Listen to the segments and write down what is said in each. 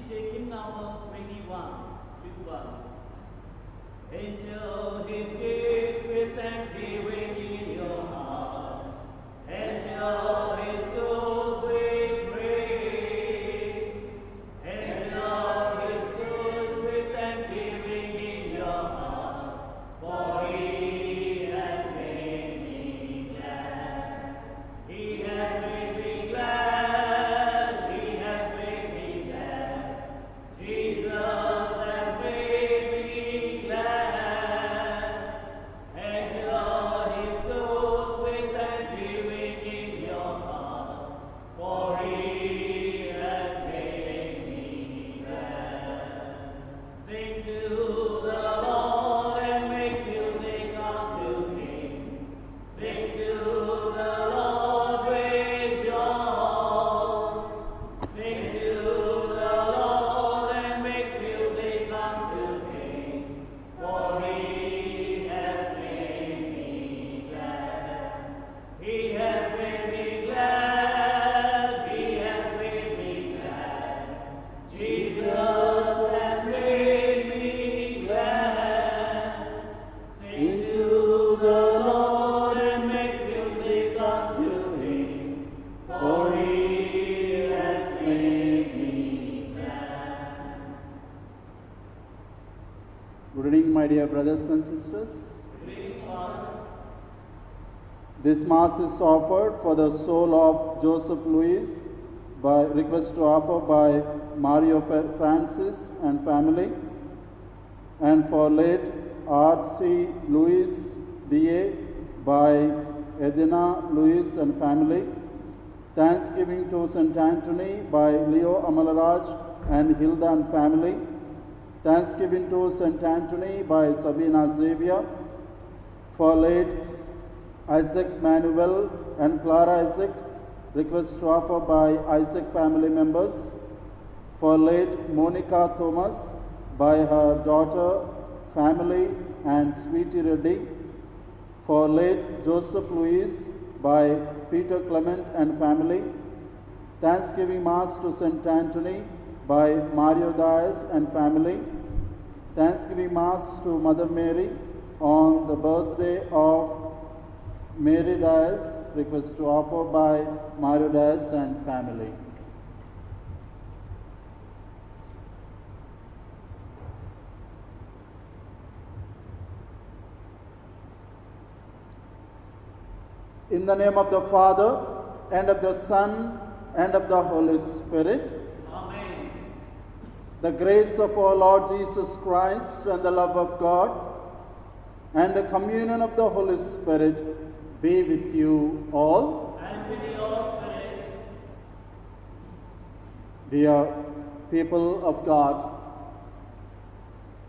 take hymn number 21 to 12. Enter his gates with thanksgiving in your heart. Enter his courts with praise. Enter his courts with thanksgiving in your heart. For he has made me glad. He has made me glad. He has made me glad. Jesus has made me glad. Enter his courts with thanksgiving in your heart. For he has made me glad. Sing to the Lord and make music unto him. Sing to the Lord with joy. Sing to the Lord and make music unto him. For he has made me glad. He has made me glad. He has made me glad. Jesus has made me glad. Sing to the Lord and make music unto him. For he has made me glad. Good evening, my dear brothers and sisters. Great Father, This Mass is offered for the soul of Joseph Luis by request to offer by Mario Francis and family, and for late R.C. Luis D.A. by Edina Luis and family. Thanksgiving to St. Anthony by Leo Amalraj and Hilda and family. Thanksgiving to St. Anthony by Sabina Xavier. For late Isaac Manuel and Clara Isaac, request to offer by Isaac family members. For late Monica Thomas by her daughter, family and Sweetie Reddy. For late Joseph Luis by Peter Clement and family. Thanksgiving Mass to St. Anthony by Mario Dias and family. Thanksgiving Mass to Mother Mary on the birthday of Mary Dias, request to offer by Mario Dias and family. In the name of the Father, and of the Son, and of the Holy Spirit. Amen. The grace of our Lord Jesus Christ and the love of God and the communion of the Holy Spirit be with you all. And with your spirit. Dear people of God,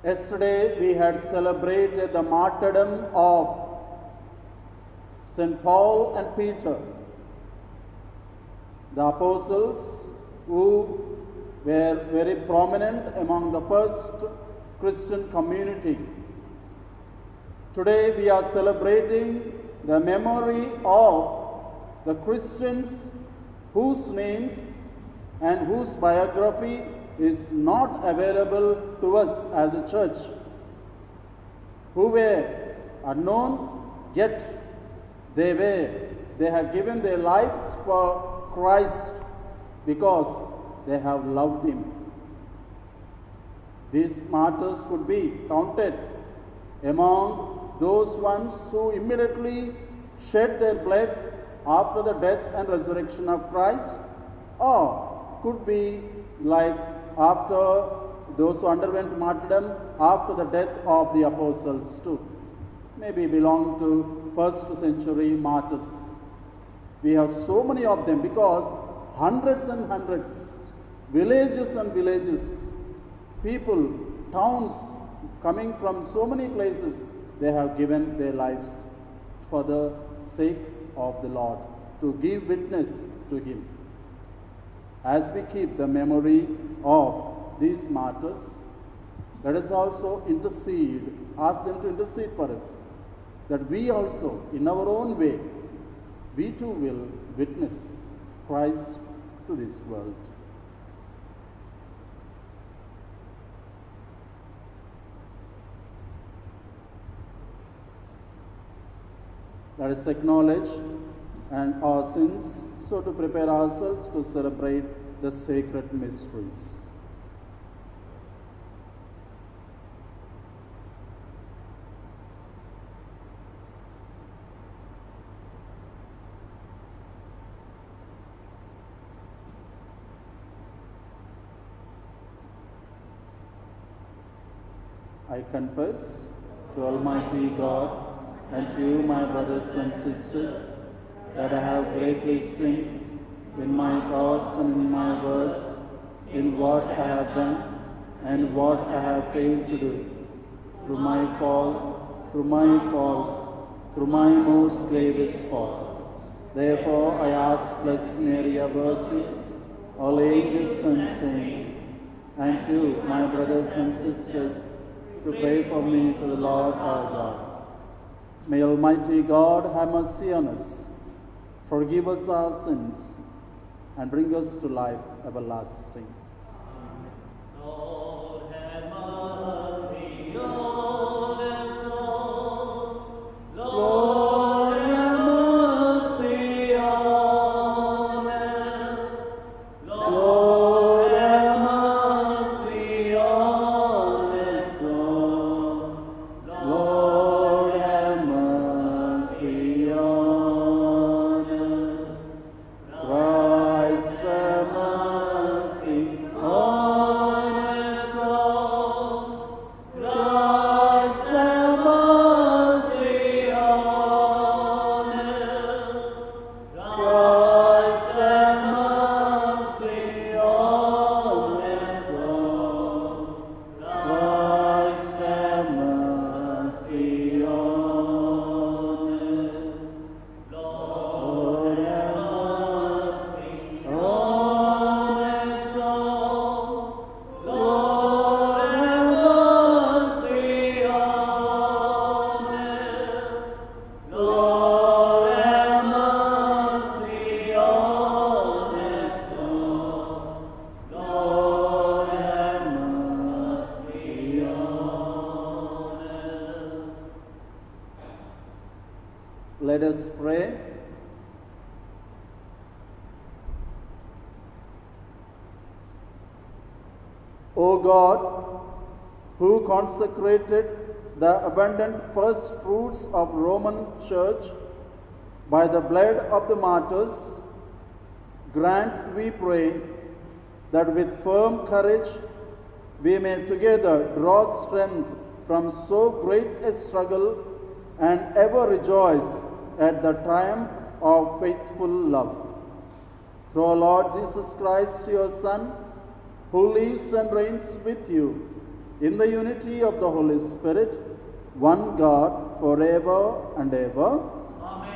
yesterday we had celebrated the martyrdom of St. Paul and Peter, the apostles who were very prominent among the first Christian community. Today we are celebrating the memory of the Christians whose names and whose biography is not available to us as a church, who were unknown, yet they have given their lives for Christ because they have loved him. These martyrs could be counted among those ones who immediately shed their blood after the death and resurrection of Christ, or could be like after those who underwent martyrdom after the death of the apostles too. Maybe belong to first century martyrs. We have so many of them because hundreds and hundreds, villages and villages, people, towns coming from so many places, they have given their lives for the sake of the Lord, to give witness to him. As we keep the memory of these martyrs, let us also intercede, ask them to intercede for us, that we also, in our own way, we too will witness Christ to this world. Let us acknowledge and our sins so to prepare ourselves to celebrate the sacred mysteries. I confess to Almighty God and to you, my brothers and sisters, that I have greatly sinned in my thoughts and in my words, in what I have done and what I have failed to do. Through my fault, through my most gravest fault. Therefore I ask Blessed Mary, our Virgin, all angels and saints, and you, my brothers and sisters, to pray for me to the Lord our God. May Almighty God have mercy on us, forgive us our sins, and bring us to life everlasting. Lord, have mercy on us all. Lord, have mercy on us. Lord, have mercy on us all. Lord, have mercy on us. Christ, have mercy on us all. Christ, have mercy on us. Christ, have mercy on us all. Christ, have mercy on us. Lord, have mercy on us all. Lord, have mercy on us. Lord, have mercy on us all. Lord, have mercy on us. Let us pray. O God, who consecrated the abundant first fruits of Roman Church by the blood of the martyrs, grant, we pray, that with firm courage we may together draw strength from so great a struggle and ever rejoice at the triumph of faithful love. Through our Lord Jesus Christ, your Son, who lives and reigns with you in the unity of the Holy Spirit, one God, forever and ever. Amen.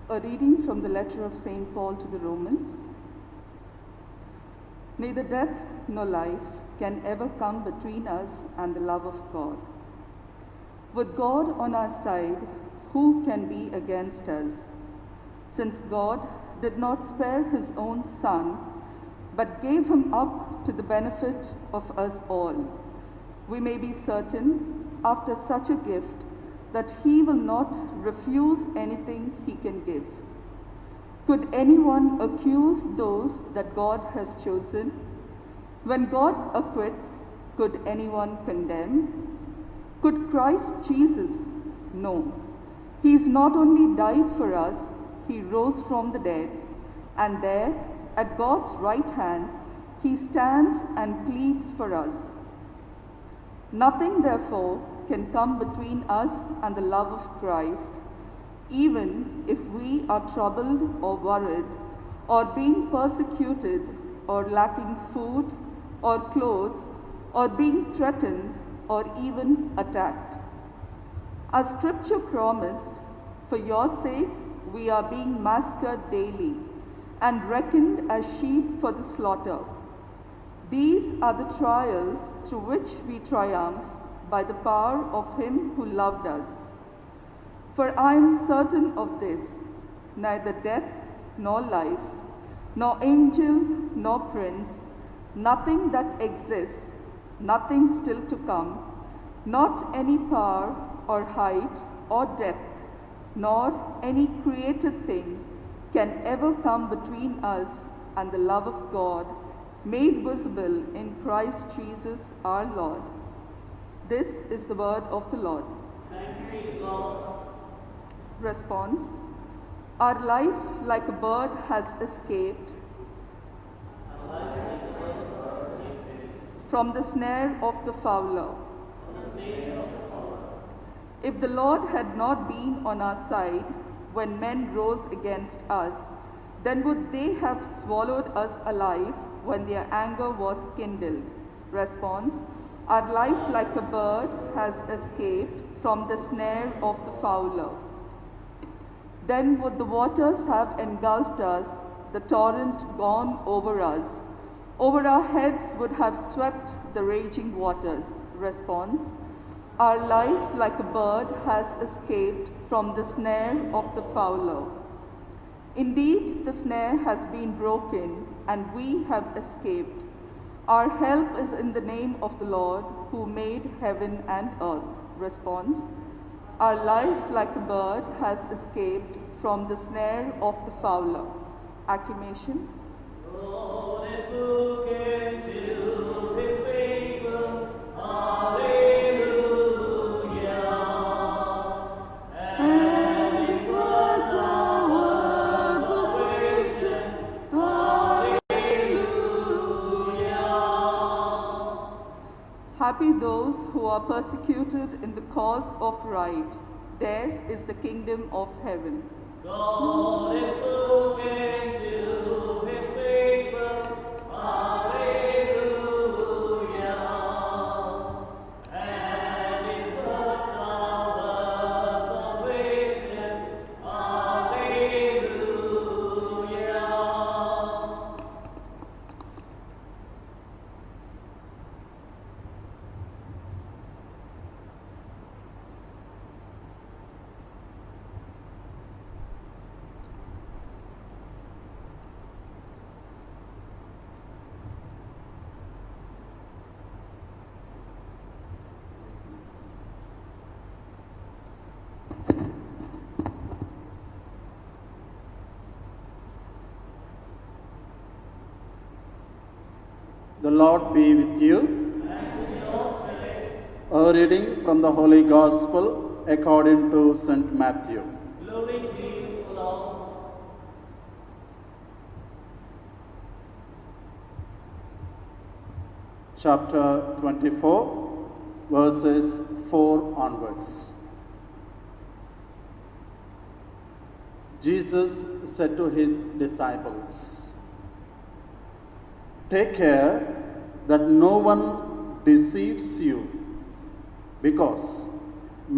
A reading from the letter of St. Paul to the Romans. Neither death nor life can ever come between us and the love of God. With God on our side, who can be against us? Since God did not spare his own Son, but gave him up to the benefit of us all, we may be certain, after such a gift, that he will not refuse anything he can give. Could anyone accuse those that God has chosen? When God acquits, could anyone condemn? Could Christ Jesus? No. He has not only died for us, he rose from the dead, and there, at God's right hand, he stands and pleads for us. Nothing, therefore, can come between us and the love of Christ, even if we are troubled or worried, or being persecuted, or lacking food, or clothes, or being threatened, or even attacked. As Scripture promised, for your sake we are being massacred daily and reckoned as sheep for the slaughter. These are the trials through which we triumph by the power of Him who loved us. For I am certain of this, neither death nor life, nor angel nor prince, nothing that exists, nothing still to come, not any power or height or depth, nor any created thing can ever come between us and the love of God, made visible in Christ Jesus our Lord. This is the word of the Lord. Thanks be to God. Response: our life like a bird has escaped from the snare of the fowler. If the Lord had not been on our side when men rose against us, then would they have swallowed us alive when their anger was kindled. Response: our life like a bird has escaped from the snare of the fowler. Then would the waters have engulfed us, the torrent gone over us. Over our heads would have swept the raging waters. Response: our life like a bird has escaped from the snare of the fowler. Indeed, the snare has been broken, and we have escaped. Our help is in the name of the Lord, who made heaven and earth. Response: our life like a bird has escaped from the snare of the fowler. Acclamation. Lord is looking to His favor. Hallelujah. And His words are words of wisdom. Hallelujah. Happy those who are persecuted in the cause of right. Theirs is the kingdom of heaven. God is looking to His favor. Hallelujah. And His words are words of wisdom. Hallelujah. The Lord be with you. A reading from the Holy Gospel according to St. Matthew. Glory to you, O Lord. Chapter 24, verses 4 onwards. Jesus said to his disciples, "Take care that no one deceives you, because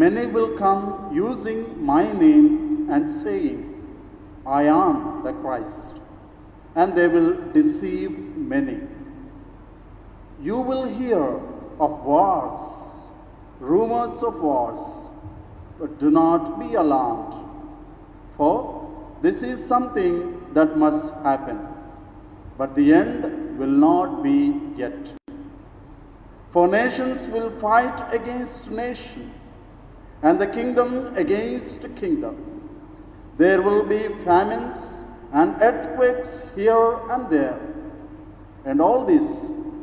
many will come using my name and saying, 'I am the Christ,' and they will deceive many. You will hear of wars, rumors of wars, but do not be alarmed, for this is something that must happen, but the end will not be yet. For nations will fight against nation, and the kingdom against kingdom. There will be famines and earthquakes here and there, and all this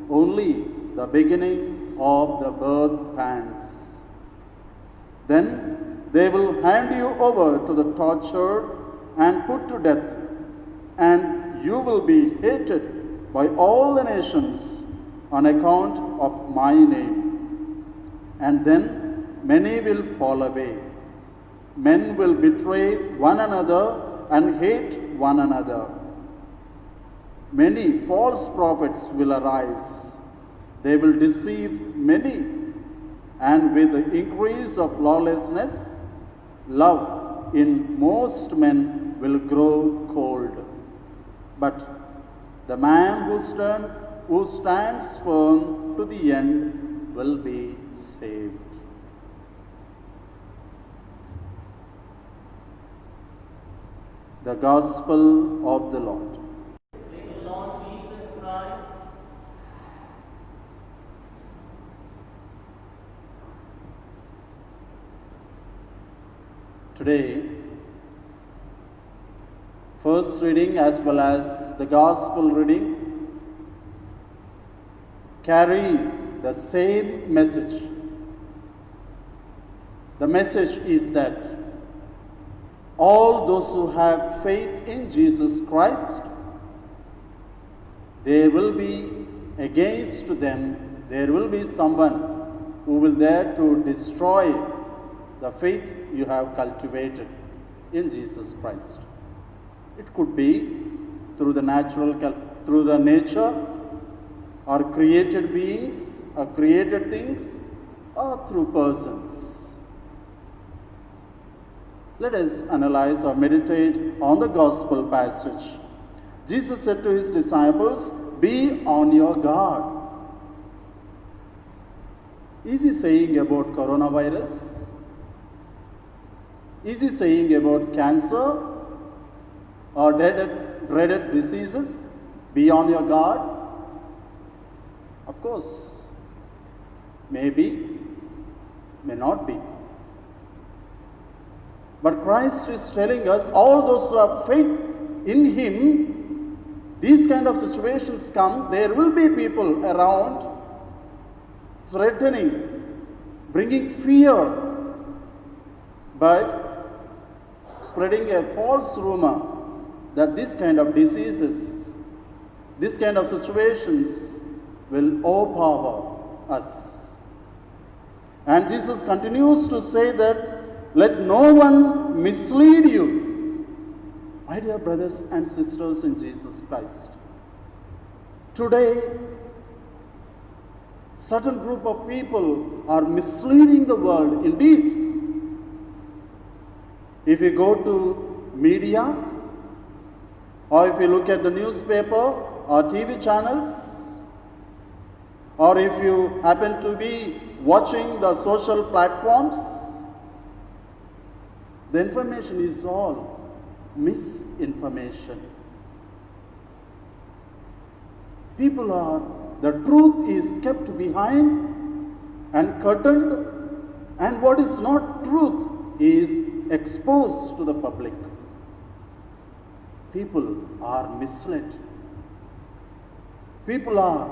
only the beginning of the birth pangs. Then they will hand you over to the torture and put to death, and you will be hated by all the nations on account of my name. And then many will fall away. Men will betray one another and hate one another. Many false prophets will arise. They will deceive many. and with the increase of lawlessness, love in most men will grow cold. But the man who stands firm to the end will be saved. The Gospel of the Lord. Lord Jesus Christ. Today, first reading as well as the Gospel reading carry the same message. The message is that all those who have faith in Jesus Christ, there will be against them, there will be someone who will dare to destroy the faith you have cultivated in Jesus Christ. It could be through the through the nature, or created beings, or created things, or through persons. Let us analyze or meditate on the Gospel passage. Jesus said to his disciples, "Be on your guard." Is he saying about coronavirus? Is he saying about cancer or dreaded diseases? Be on your guard? Of course, maybe, may not be. But Christ is telling us, all those who have faith in Him, these kind of situations come, there will be people around threatening, bringing fear, but spreading a false rumor that this kind of diseases, this kind of situations will overpower us. And Jesus continues to say that, let no one mislead you. My dear brothers and sisters in Jesus Christ, today, certain group of people are misleading the world. Indeed, if you go to media, or if you look at the newspaper or TV channels, or if you happen to be watching the social platforms, the information is all misinformation. The truth is kept behind and curtained, and what is not truth is exposed to the public. People are misled. People are,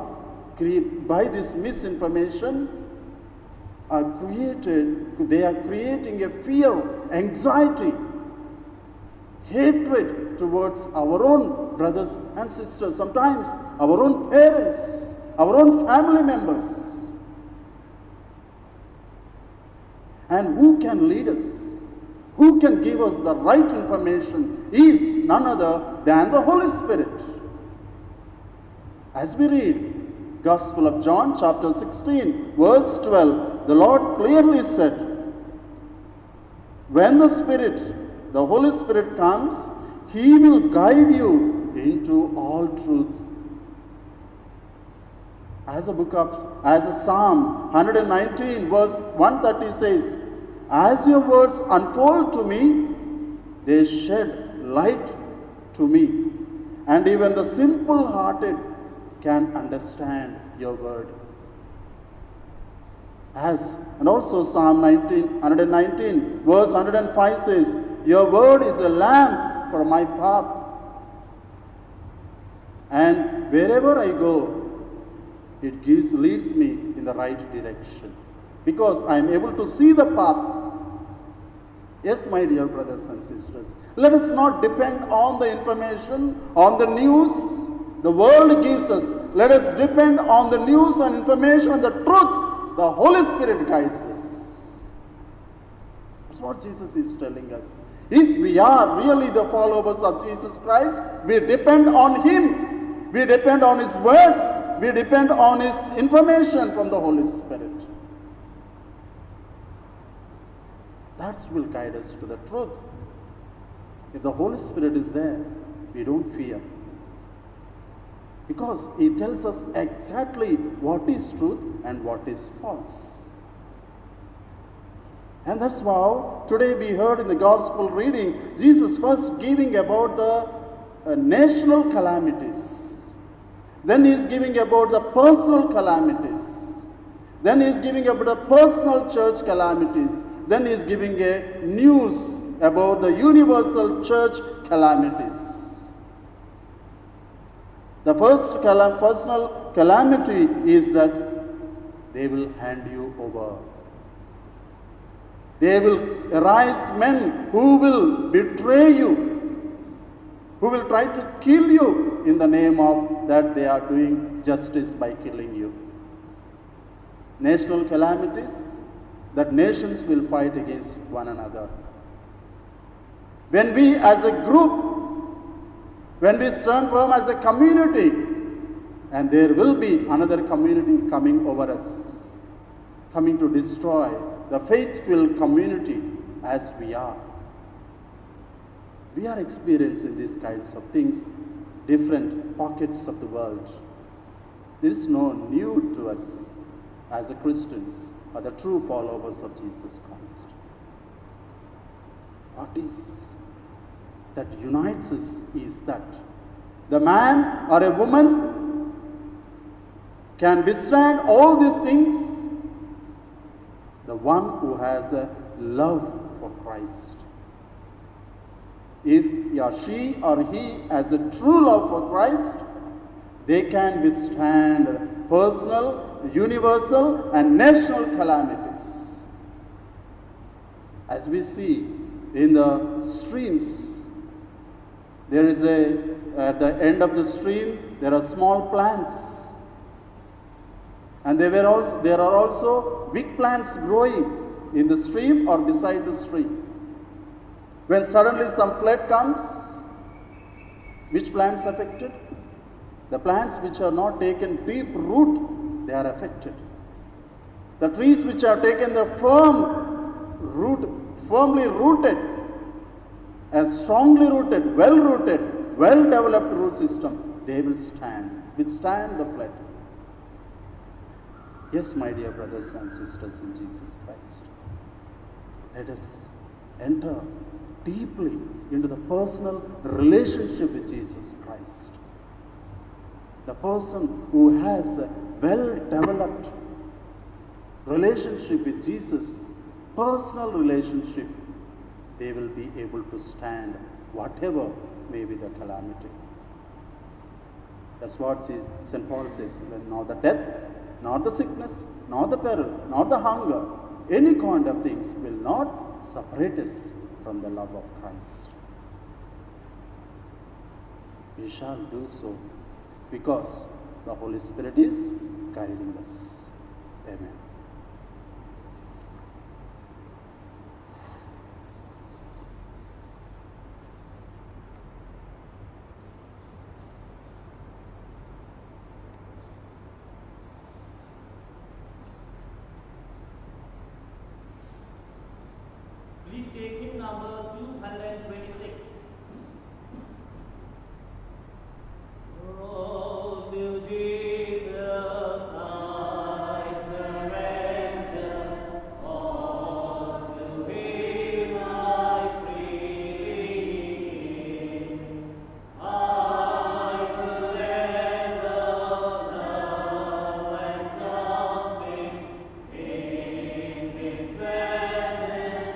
by this misinformation, they are creating a fear, anxiety, hatred towards our own brothers and sisters, sometimes our own parents, our own family members. And who can lead us? Who can give us the right information is none other than the Holy Spirit. As we read Gospel of John chapter 16 verse 12, the Lord clearly said, when the Holy Spirit comes, He will guide you into all truth. As Psalm 119 verse 130 says, as your words unfold to me, they shed light to me, and even the simple-hearted can understand your word. And also Psalm 119 verse 105 says, your word is a lamp for my path, and wherever I go, it leads me in the right direction, because I am able to see the path. Yes, my dear brothers and sisters, let us not depend on the information, on the news the world gives us. Let us depend on the news and information and the truth. The Holy Spirit guides us. That's what Jesus is telling us. If we are really the followers of Jesus Christ, we depend on Him. We depend on His words. We depend on His information from the Holy Spirit. That will guide us to the truth. If the Holy Spirit is there, we don't fear. Because He tells us exactly what is truth and what is false. And that's why today we heard in the Gospel reading, Jesus first giving about the national calamities. Then He is giving about the personal calamities. Then He is giving about the personal church calamities. Then He is giving a news about the universal church calamities. The first personal calamity is that they will hand you over. There will arise men who will betray you, who will try to kill you in the name of that they are doing justice by killing you. National calamities, that nations will fight against one another. When we as a group, when we stand firm as a community, and there will be another community coming over us, coming to destroy the faithful community as we are. We are experiencing these kinds of things, different pockets of the world. This is no new to us as a Christians or the true followers of Jesus Christ. What is that unites us is that the man or a woman can withstand all these things, the one who has a love for Christ. If she or he has a true love for Christ, they can withstand personal, universal and national calamities. As we see in the streams, there is at the end of the stream, there are small plants. And there are also big plants growing in the stream or beside the stream. When suddenly some flood comes, which plants are affected? The plants which are not taken deep root, they are affected. The trees which are taken the firmly rooted, and strongly rooted, well-developed root system, they will withstand the flood. Yes, my dear brothers and sisters in Jesus Christ, let us enter deeply into the personal relationship with Jesus Christ. The person who has a well-developed relationship with Jesus, personal relationship, they will be able to stand whatever may be the calamity. That's what St. Paul says, not the death, not the sickness, not the peril, not the hunger, any kind of things will not separate us from the love of Christ. We shall do so because the Holy Spirit is guiding us. Amen. Please take hymn number 226. Oh, to Jesus I surrender, all to Him I freely give. I will ever love and trust Him in His presence.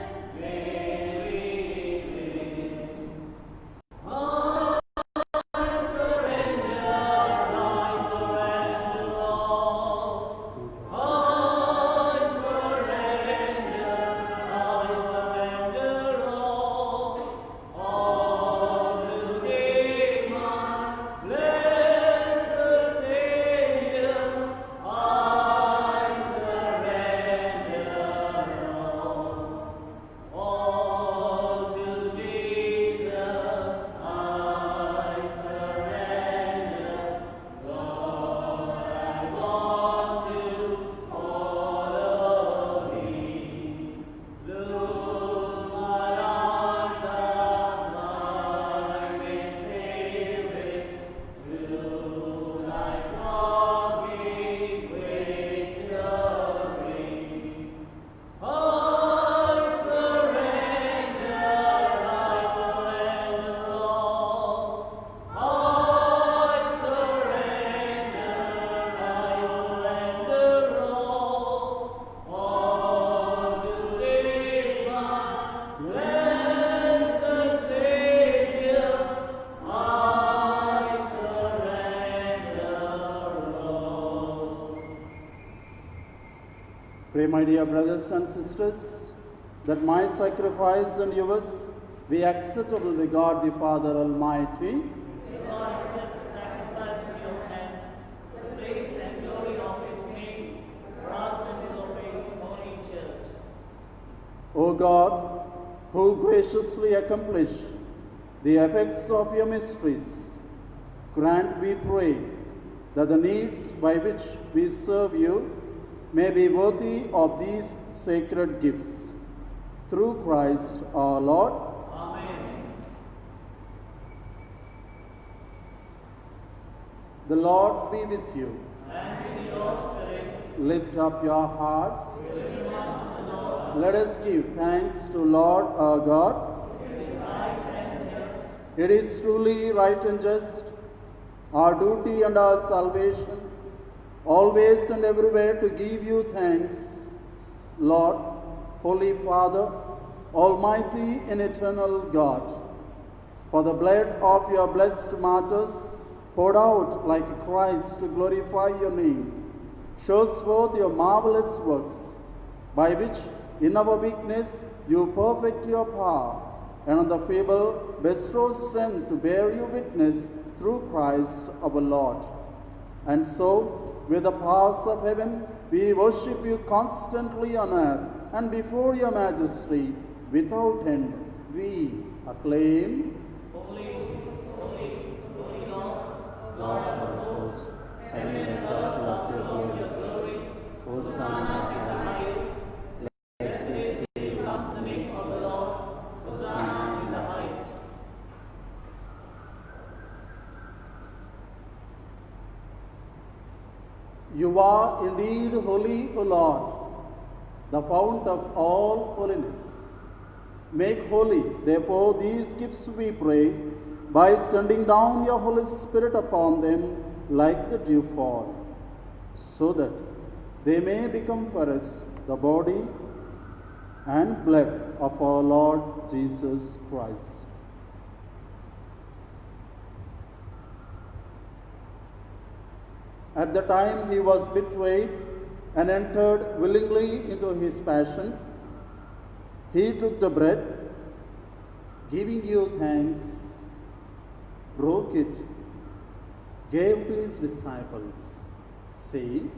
Pray, my dear brothers and sisters, that my sacrifice and yours be acceptable to God the Father Almighty. May God accept the sacrifice in your hands, for the praise and glory of His name, rather than to obey His holy church. O God, who graciously accomplish the effects of your mysteries, grant, we pray, that the needs by which we serve you may be worthy of these sacred gifts. Through Christ our Lord. Amen. The Lord be with you. And with your spirit, Lift up your hearts. Let us give thanks to Lord our God. It is truly right and just, our duty and our salvation, always and everywhere to give you thanks, Lord, Holy Father, Almighty and eternal God, for the blood of your blessed martyrs poured out like Christ to glorify your name, shows forth your marvelous works, by which in our weakness you perfect your power, and on the feeble bestow strength to bear you witness through Christ our Lord. And so, with the powers of heaven, we worship you constantly on earth, and before your majesty, without end, we acclaim, holy, holy, holy Lord, Lord of hosts, heaven and earth love your glory. Hosanna in the highest. Blessed is he who comes in the name of the Lord. Hosanna in the highest. You are indeed holy, O Lord, the fount of all holiness. Make holy, therefore, these gifts, we pray, by sending down your Holy Spirit upon them like the dewfall, so that they may become for us the body and blood of our Lord Jesus Christ. At the time he was betrayed and entered willingly into his passion, he took the bread, giving you thanks, broke it, gave to his disciples, saying,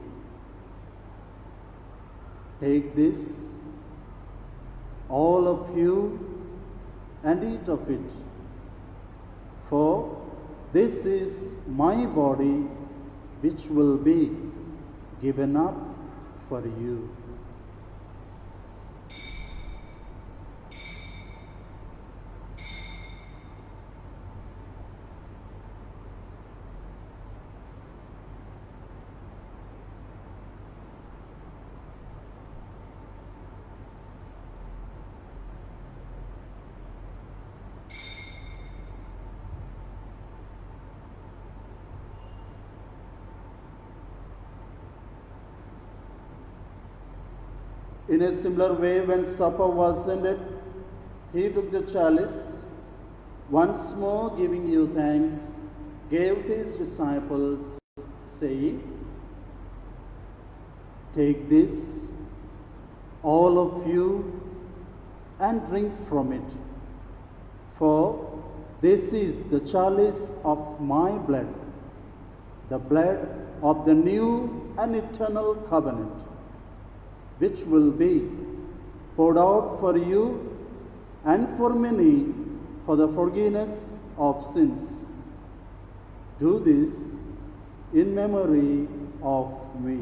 "Take this, all of you, and eat of it, for this is my body, which will be given up for you." In a similar way, when supper was ended, he took the chalice, once more giving you thanks, gave to his disciples, saying, "Take this, all of you, and drink from it, for this is the chalice of my blood, the blood of the new and eternal covenant, which will be poured out for you and for many for the forgiveness of sins. Do this in memory of me."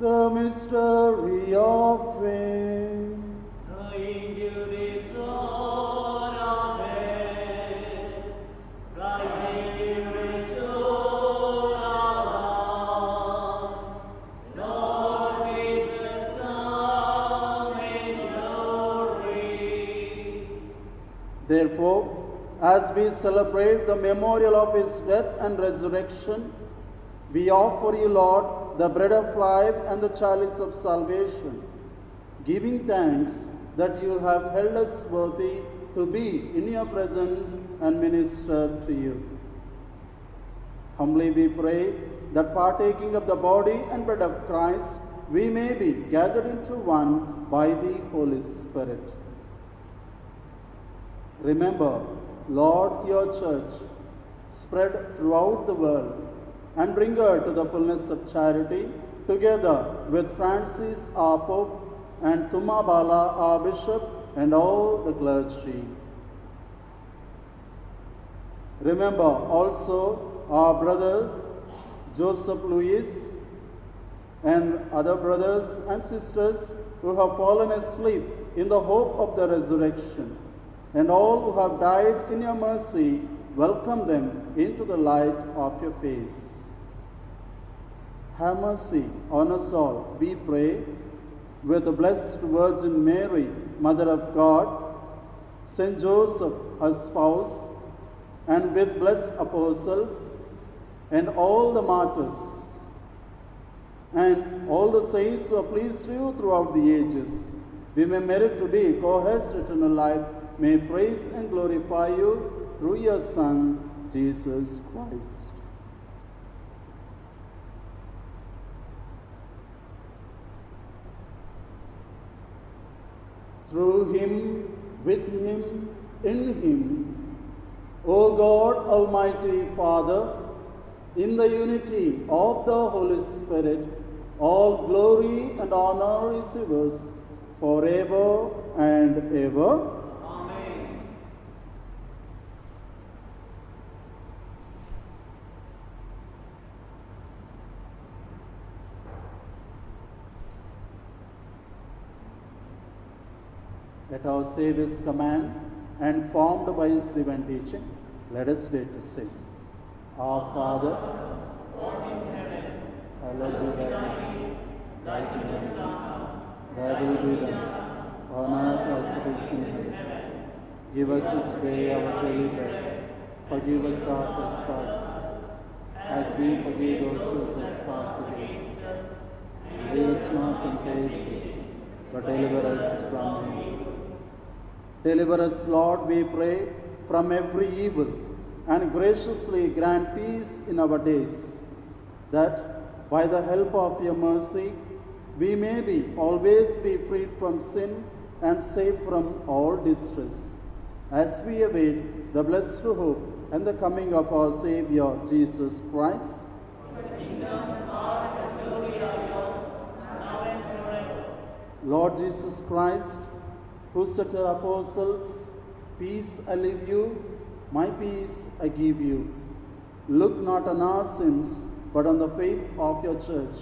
The mystery of faith. knowing you restore our faith, rising you restore our love. Lord Jesus, come in Therefore, as we celebrate the memorial of his death and resurrection, we offer you, Lord, the bread of life and the chalice of salvation, giving thanks that you have held us worthy to be in your presence and minister to you. Humbly we pray that partaking of the body and blood of Christ, we may be gathered into one by the Holy Spirit. Remember, Lord, your church, spread throughout the world, and bring her to the fullness of charity, together with Francis our Pope, and Tumabala our Bishop, and all the clergy. Remember also our brother Joseph Louis and other brothers and sisters who have fallen asleep in the hope of the resurrection, and all who have died in your mercy, welcome them into the light of your face. Have mercy on us all, we pray, with the Blessed Virgin Mary, Mother of God, Saint Joseph, her spouse, and with blessed apostles, and all the martyrs, and all the saints who have pleased you throughout the ages. We may merit to be co-heirs to eternal life. May praise and glorify you through your Son, Jesus Christ. Through him, with him, in him, O God, Almighty Father, in the unity of the Holy Spirit, all glory and honor is yours forever and ever. Amen. At our Saviour's command and formed by his divine teaching, let us dare to sing. Our Father, What in heaven, hallowed be thy name. thy kingdom come, Thy will be done, on earth as it is in heaven. Give us this day our daily bread. Forgive us our trespasses, as we forgive those who trespass against us. And lead us not into temptation, but deliver us from evil. Deliver us, Lord, we pray, from every evil, and graciously grant peace in our days, that by the help of your mercy, we may always be freed from sin and safe from all distress, as we await the blessed hope and the coming of our Saviour, Jesus Christ. the kingdom, power, and glory are yours, now and forever. Lord Jesus Christ, who said to the apostles, "Peace I leave you, my peace I give you," look not on our sins, but on the faith of your church,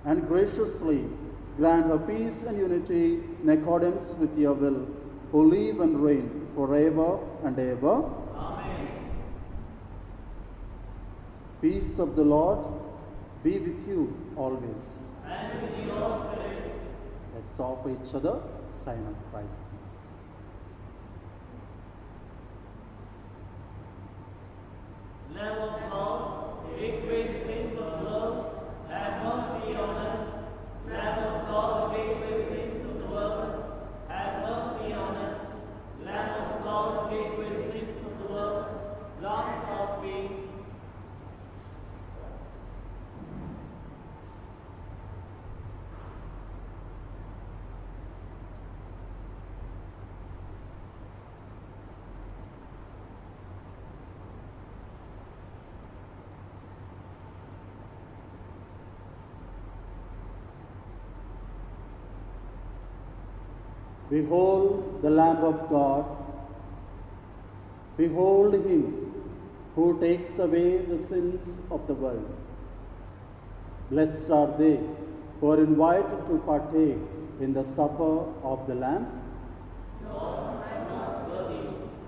and graciously grant her peace and unity in accordance with your will, who live and reign forever and ever. Amen. Peace of the Lord be with you always. And with your spirit. Let's offer each other sign of Christ peace. Lamb of God, take away the sins of the world, have mercy on us. Lamb of God, take away the sins of the world, have mercy on us. Lamb of God, take away the sins of the world, grant us peace. Behold the Lamb of God. Behold him who takes away the sins of the world. Blessed are they who are invited to partake in the supper of the Lamb. Lord, I am not worthy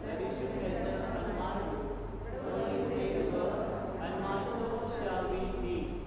that you should enter under my roof, but only say the word, and my soul shall be healed.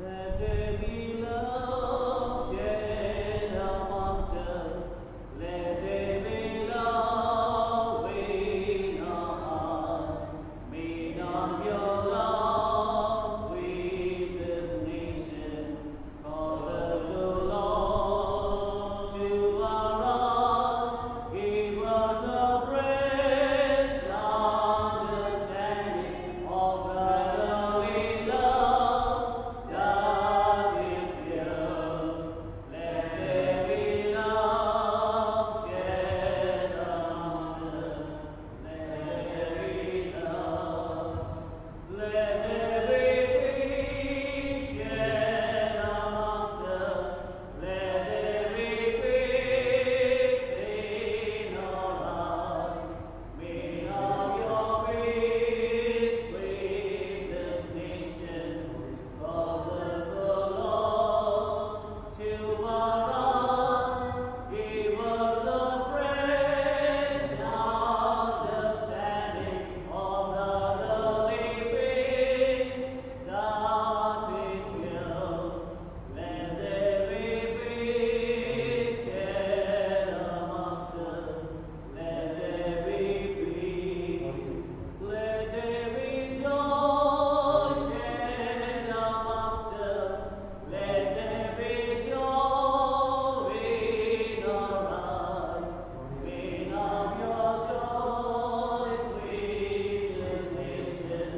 Let there be love shared amongst us. Let there be love in our hearts. May not your love sweep this nation. Cause us, O Lord, to arise. Give us a fresh understanding of brotherly love that is pure. Let there be love shared among us. Let there be love. Let there be peace shared amongst us. Let there be peace in our lives. May now your peace sweep this nation. Cause us, O Lord, to arise. Give us a fresh understanding of brotherly peace that is pure. Let there be peace shared amongst us. Let there be peace. Let there be joy shared amongst us. Let there be joy in our lives. May now your joy sweep this nation.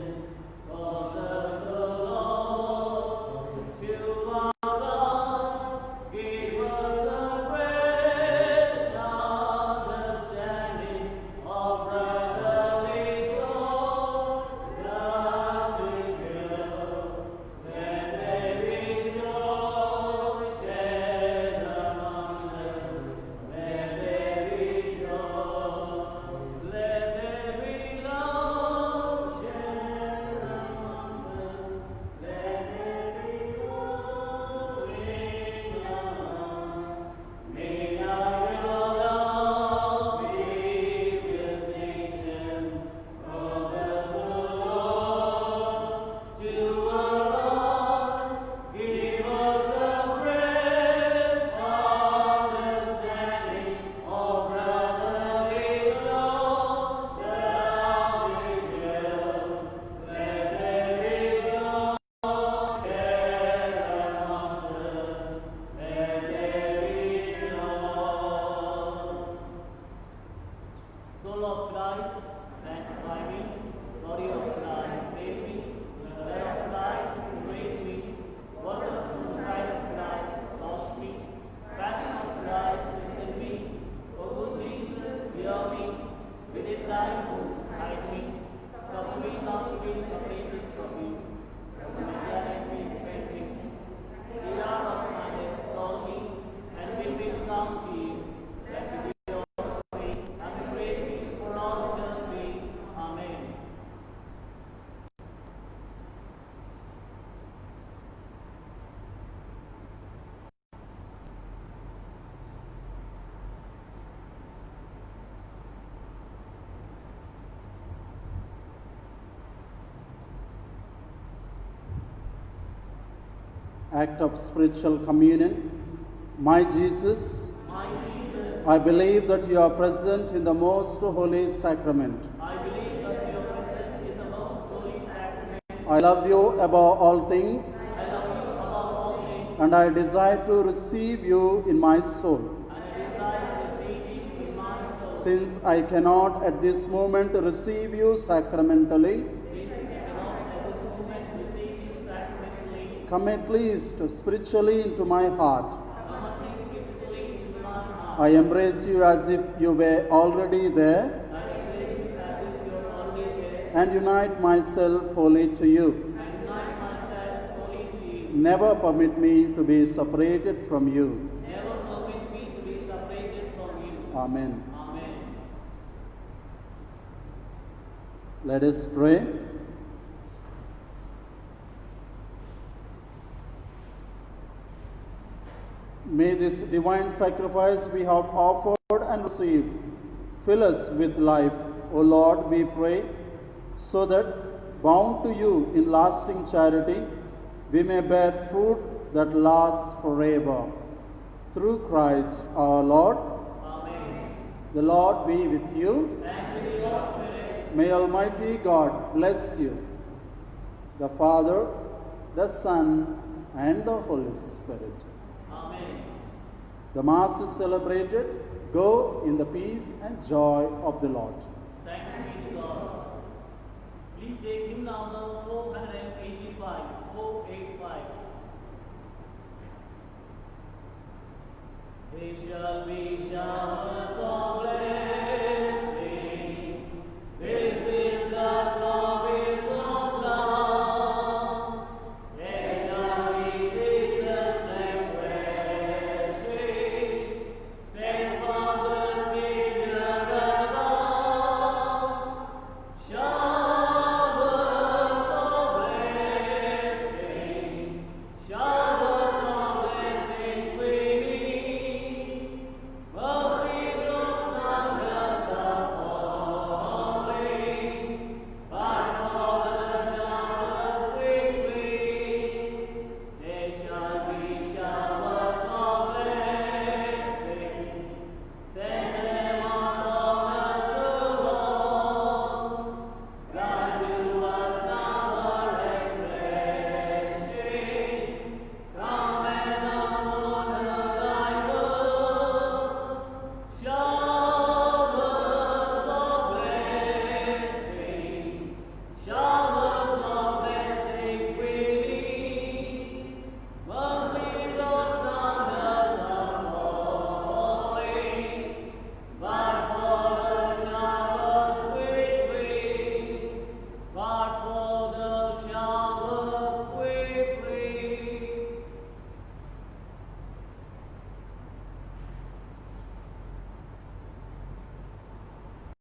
Cause us, O Lord, to arise. Give us a fresh understanding of brotherly joy that is pure. Let there be joy shared amongst us. Let there be joy. Let there be love shared amongst us. Let there be love in our hearts. May now your love sweep this nation. Cause us, O Lord, to arise. Give us a fresh understanding of brotherly joy that is pure. Let there be joy shared amongst us. Let there be joy. Soul of Christ, sanctify me. Body of Christ, save me. Blood of Christ, raise me. Water of the side of Christ, wash me. Passion of Christ, strengthen me. O good Jesus, hear me. Within thy wounds, hide me. Suffer me not to be separated from you. From the reality repenting. The hour of my death, call me, and bring me down to you. Let me be your saints, and the great peace for all eternity. Amen. Act of spiritual communion. My Jesus, My Jesus, I believe that you are present in the most holy sacrament. I believe that you are present in the most holy sacrament. I love you above all things, I love you above all things, and I desire to receive you in my soul. and I desire to receive you in my soul. Since I cannot at this moment receive you sacramentally, Since I cannot at this moment receive you sacramentally, come at least spiritually into my heart. come at least spiritually into my heart. I embrace you as if you were already there, I embrace as if you are already there, and unite myself wholly to you. and unite myself wholly to you. Never permit me to be separated from you. Never permit me to be separated from you. Amen. Amen. Let us pray. May this divine sacrifice we have offered and received fill us with life, O Lord, we pray, so that, bound to you in lasting charity, we may bear fruit that lasts forever. Through Christ our Lord. Amen. The Lord be with you. And with your spirit. May Almighty God bless you, the Father, the Son, and the Holy Spirit. Amen. The Mass is celebrated. Go in the peace and joy of the Lord. Thanks be to God. Please take hymn number 485. 485. We shall be